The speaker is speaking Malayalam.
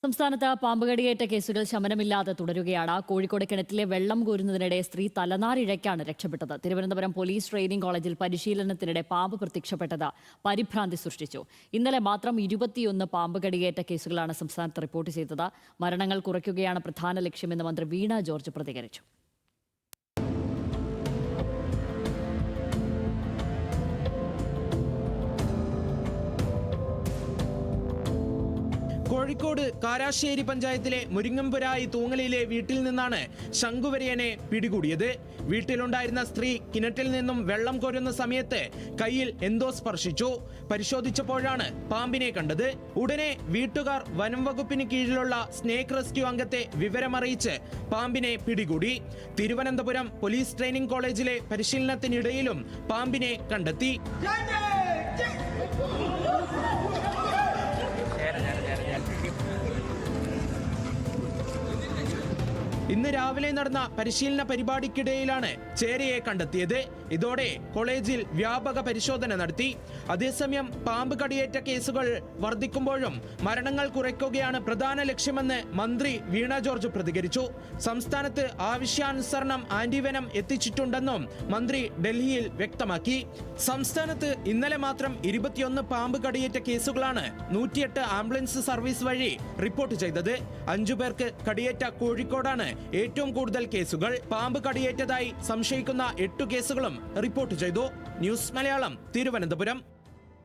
സംസ്ഥാനത്ത് പാമ്പുകടിയേറ്റ കേസുകൾ ശമനമില്ലാതെ തുടരുകയാണ്. കോഴിക്കോട് കിണറ്റിലെ വെള്ളം കോരുന്നതിനിടെ സ്ത്രീ തലനാരിഴയ്ക്കാണ് രക്ഷപ്പെട്ടത്. തിരുവനന്തപുരം പോലീസ് ട്രെയിനിംഗ് കോളേജിൽ പരിശീലനത്തിനിടെ പാമ്പ് പ്രത്യക്ഷപ്പെട്ടത് പരിഭ്രാന്തി സൃഷ്ടിച്ചു. ഇന്നലെ മാത്രം 21 പാമ്പുകടിയേറ്റ കേസുകളാണ് സംസ്ഥാനത്ത് റിപ്പോർട്ട് ചെയ്തത്. മരണങ്ങൾ കുറയ്ക്കുകയാണ് പ്രധാന ലക്ഷ്യമെന്ന് മന്ത്രി വീണ ജോർജ് പ്രതികരിച്ചു. കോഴിക്കോട് കാരാശ്ശേരി പഞ്ചായത്തിലെ മുരിങ്ങമ്പുരായി തൂങ്ങലിലെ വീട്ടിൽ നിന്നാണ് ശംഖുവരയനെ പിടികൂടിയത്. വീട്ടിലുണ്ടായിരുന്ന സ്ത്രീ കിണറ്റിൽ നിന്നും വെള്ളം കോരുന്ന സമയത്ത് കയ്യിൽ എന്തോ സ്പർശിച്ചു. പരിശോധിച്ചപ്പോഴാണ് പാമ്പിനെ കണ്ടത്. ഉടനെ വീട്ടുകാർ വനം വകുപ്പിന് കീഴിലുള്ള സ്നേക്ക് റെസ്ക്യൂ അംഗത്തെ വിവരമറിയിച്ച് പാമ്പിനെ പിടികൂടി. തിരുവനന്തപുരം പോലീസ് ട്രെയിനിംഗ് കോളേജിലെ പരിശീലനത്തിനിടയിലും പാമ്പിനെ കണ്ടെത്തി. ഇന്ന് രാവിലെ നടന്ന പരിശീലന പരിപാടിക്കിടയിലാണ് ചേരയെ കണ്ടെത്തിയത്. ഇതോടെ കോളേജിൽ വ്യാപക പരിശോധന നടത്തി. അതേസമയം പാമ്പ് കടിയേറ്റ കേസുകൾ വർദ്ധിക്കുമ്പോഴും മരണങ്ങൾ കുറയ്ക്കുകയാണ് പ്രധാന ലക്ഷ്യമെന്ന് മന്ത്രി വീണ ജോർജ് പ്രതികരിച്ചു. സംസ്ഥാനത്ത് ആവശ്യാനുസരണം ആന്റിവെനം എത്തിച്ചിട്ടുണ്ടെന്നും മന്ത്രി ഡൽഹിയിൽ വ്യക്തമാക്കി. സംസ്ഥാനത്ത് ഇന്നലെ മാത്രം 21 പാമ്പ് കടിയേറ്റ കേസുകളാണ് 108 ആംബുലൻസ് സർവീസ് വഴി റിപ്പോർട്ട് ചെയ്തത്. 5 പേർക്ക് കടിയേറ്റ കോഴിക്കോടാണ് ഏറ്റവും കൂടുതൽ കേസുകൾ. പാമ്പ് കടിയേറ്റതായി സംശയിക്കുന്ന 8 കേസുകളും റിപ്പോർട്ട് ചെയ്തു. ന്യൂസ് മലയാളം, തിരുവനന്തപുരം.